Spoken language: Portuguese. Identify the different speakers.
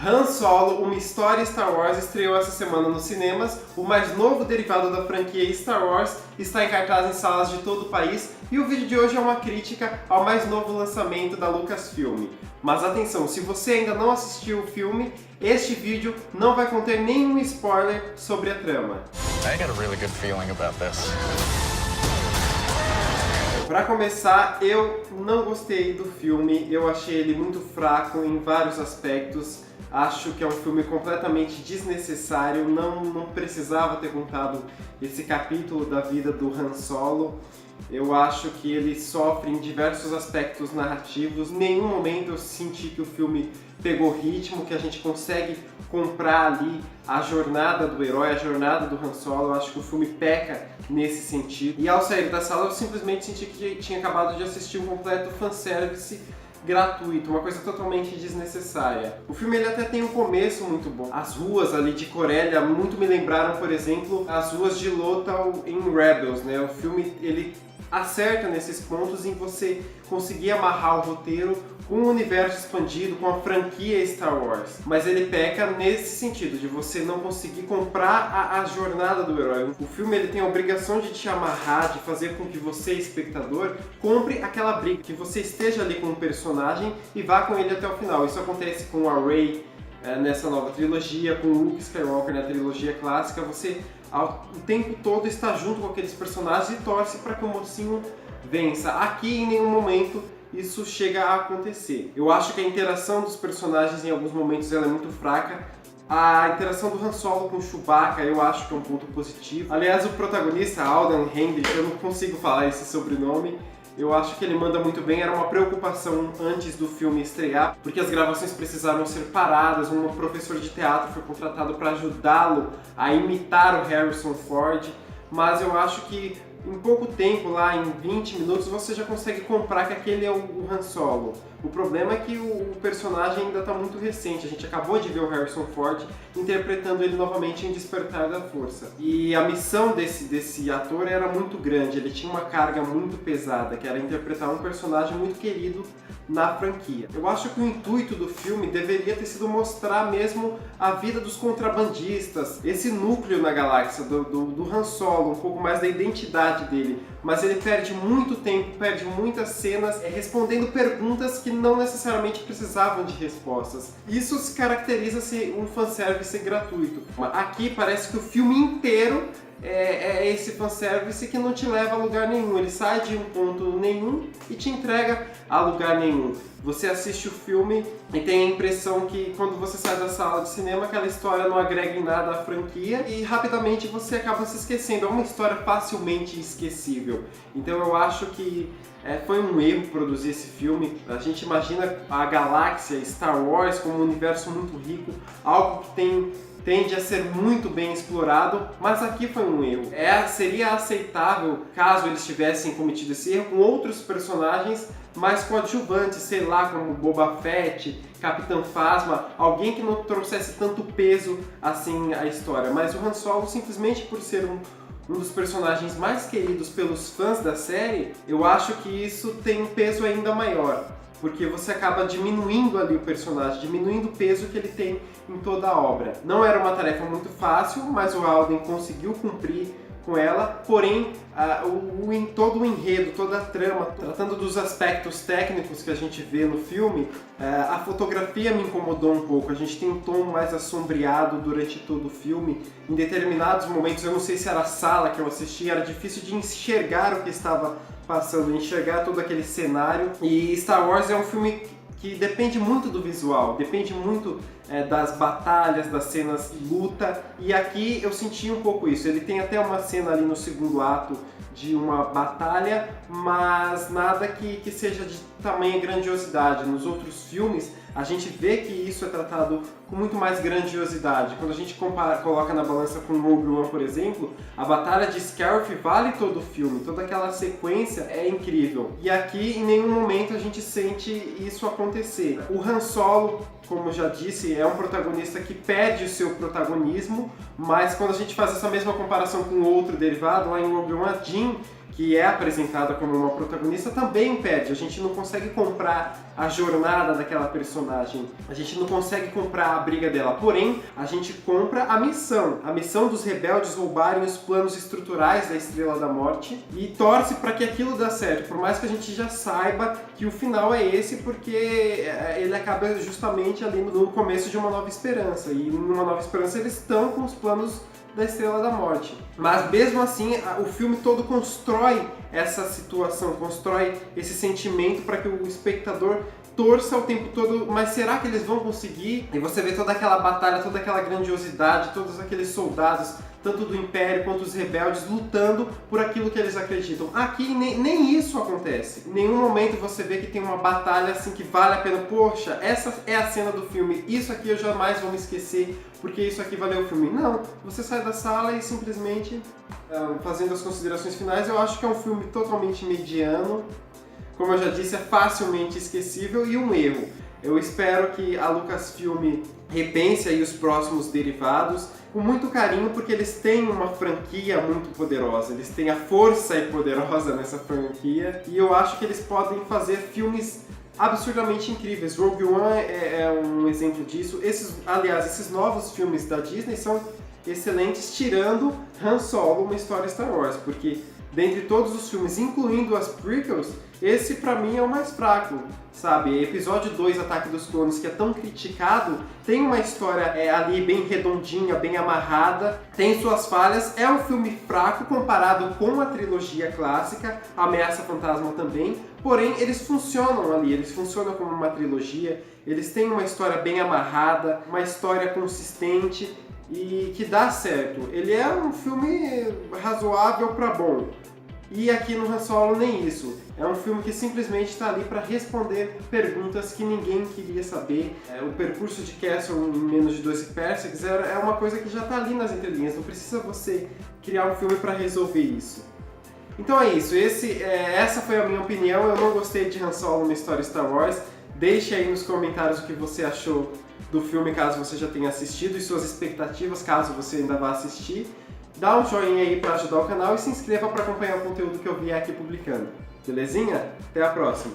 Speaker 1: Han Solo, uma história Star Wars, estreou essa semana nos cinemas. O mais novo derivado da franquia Star Wars está em cartaz em salas de todo o país e o vídeo de hoje é uma crítica ao mais novo lançamento da Lucasfilm. Mas atenção, se você ainda não assistiu o filme, este vídeo não vai conter nenhum spoiler sobre a trama.
Speaker 2: I got a really good feeling about this.
Speaker 1: Pra começar, eu não gostei do filme, eu achei ele muito fraco em vários aspectos. Acho que é um filme completamente desnecessário, não precisava ter contado esse capítulo da vida do Han Solo. Eu acho que ele sofre em diversos aspectos narrativos. Em nenhum momento eu senti que o filme pegou ritmo, que a gente consegue comprar ali a jornada do herói, a jornada do Han Solo. Eu acho que o filme peca nesse sentido. E ao sair da sala eu simplesmente senti que tinha acabado de assistir um completo fanservice gratuito, uma coisa totalmente desnecessária. O filme ele até tem um começo muito bom. As ruas ali de Corellia muito me lembraram, por exemplo, as ruas de Lothal em Rebels, né? O filme ele acerta nesses pontos em você conseguir amarrar o roteiro com o universo expandido, com a franquia Star Wars. Mas ele peca nesse sentido, de você não conseguir comprar a jornada do herói. O filme ele tem a obrigação de te amarrar, de fazer com que você, espectador, compre aquela briga, que você esteja ali com o personagem e vá com ele até o final. Isso acontece com a Rey nessa nova trilogia, com o Luke Skywalker na trilogia clássica. Você o tempo todo está junto com aqueles personagens e torce para que o mocinho vença. Aqui em nenhum momento isso chega a acontecer. Eu acho que a interação dos personagens em alguns momentos ela é muito fraca. A interação do Han Solo com o Chewbacca eu acho que é um ponto positivo. Aliás, o protagonista, Alden Hendrix, eu não consigo falar esse sobrenome, eu acho que ele manda muito bem. Era uma preocupação antes do filme estrear, porque as gravações precisaram ser paradas. Um professor de teatro foi contratado para ajudá-lo a imitar o Harrison Ford, mas eu acho que em pouco tempo, lá em 20 minutos, você já consegue comprar que aquele é o Han Solo. O problema é que o personagem ainda está muito recente. A gente acabou de ver o Harrison Ford interpretando ele novamente em Despertar da Força. E a missão desse ator era muito grande, ele tinha uma carga muito pesada, que era interpretar um personagem muito querido na franquia. Eu acho que o intuito do filme deveria ter sido mostrar mesmo a vida dos contrabandistas, esse núcleo na galáxia do Han Solo, um pouco mais da identidade dele. Mas ele perde muito tempo, perde muitas cenas respondendo perguntas que não necessariamente precisavam de respostas. Isso se caracteriza ser um fanservice gratuito. Aqui parece que o filme inteiro é esse fanservice que não te leva a lugar nenhum. Ele sai de um ponto nenhum e te entrega a lugar nenhum. Você assiste o filme e tem a impressão que quando você sai da sala de cinema aquela história não agrega em nada à franquia e rapidamente você acaba se esquecendo. É uma história facilmente esquecível. Então eu acho que foi um erro produzir esse filme. A gente imagina a galáxia Star Wars como um universo muito rico, algo que tende a ser muito bem explorado, mas aqui foi um erro. Seria aceitável caso eles tivessem cometido esse erro com outros personagens mais coadjuvantes, sei lá, como Boba Fett, Capitão Phasma, alguém que não trouxesse tanto peso assim à história. Mas o Han Solo, simplesmente por ser um dos personagens mais queridos pelos fãs da série, eu acho que isso tem um peso ainda maior, porque você acaba diminuindo ali o personagem, diminuindo o peso que ele tem em toda a obra. Não era uma tarefa muito fácil, mas o Alden conseguiu cumprir com ela, porém todo o enredo, toda a trama, tratando dos aspectos técnicos que a gente vê no filme, a fotografia me incomodou um pouco. A gente tem um tom mais assombreado durante todo o filme. Em determinados momentos, eu não sei se era a sala que eu assisti, era difícil de enxergar o que estava passando, enxergar todo aquele cenário. E Star Wars é um filme que depende muito do visual, depende muito das batalhas, das cenas de luta, e aqui eu senti um pouco isso. Ele tem até uma cena ali no segundo ato de uma batalha, mas nada que seja de tamanha grandiosidade. Nos outros filmes a gente vê que isso é tratado com muito mais grandiosidade. Quando a gente coloca na balança com Rogue One, por exemplo, a batalha de Scarif vale todo o filme, toda aquela sequência é incrível. E aqui em nenhum momento a gente sente isso acontecer. O Han Solo, como eu já disse, é um protagonista que perde o seu protagonismo, mas quando a gente faz essa mesma comparação com outro derivado, lá em Rogue One, Jyn, que é apresentada como uma protagonista, também perde. A gente não consegue comprar a jornada daquela personagem, a gente não consegue comprar a briga dela, porém, a gente compra a missão dos rebeldes roubarem os planos estruturais da Estrela da Morte e torce para que aquilo dê certo, por mais que a gente já saiba que o final é esse, porque ele acaba justamente ali no começo de Uma Nova Esperança, e em Uma Nova Esperança eles estão com os planos da Estrela da Morte. Mas mesmo assim, o filme todo constrói essa situação, constrói esse sentimento para que o espectador torça o tempo todo, mas será que eles vão conseguir? E você vê toda aquela batalha, toda aquela grandiosidade, todos aqueles soldados, tanto do Império quanto dos rebeldes, lutando por aquilo que eles acreditam. Aqui nem isso acontece. Em nenhum momento você vê que tem uma batalha assim que vale a pena. Poxa, essa é a cena do filme, isso aqui eu jamais vou me esquecer, porque isso aqui valeu o filme. Não, você sai da sala e simplesmente, fazendo as considerações finais, eu acho que é um filme totalmente mediano. Como eu já disse, é facilmente esquecível e um erro. Eu espero que a Lucasfilm repense aí os próximos derivados com muito carinho, porque eles têm uma franquia muito poderosa, eles têm a força poderosa nessa franquia, e eu acho que eles podem fazer filmes absurdamente incríveis. Rogue One é um exemplo disso. Esses novos filmes da Disney são excelentes, tirando Han Solo, uma história Star Wars, porque dentre todos os filmes, incluindo as prequels, esse pra mim é o mais fraco, sabe? Episódio 2, Ataque dos Clones, que é tão criticado, tem uma história ali bem redondinha, bem amarrada, tem suas falhas, é um filme fraco comparado com a trilogia clássica, Ameaça Fantasma também, porém eles funcionam ali, eles funcionam como uma trilogia, eles têm uma história bem amarrada, uma história consistente e que dá certo. Ele é um filme razoável pra bom. E aqui no Han Solo nem isso. É um filme que simplesmente está ali para responder perguntas que ninguém queria saber. O percurso de Castle em menos de 12 parsecs é uma coisa que já está ali nas entrelinhas. Não precisa você criar um filme para resolver isso. Então é isso. Essa foi a minha opinião. Eu não gostei de Han Solo na história Star Wars. Deixe aí nos comentários o que você achou do filme, caso você já tenha assistido, e suas expectativas, caso você ainda vá assistir. Dá um joinha aí para ajudar o canal e se inscreva para acompanhar o conteúdo que eu vier aqui publicando. Belezinha? Até a próxima!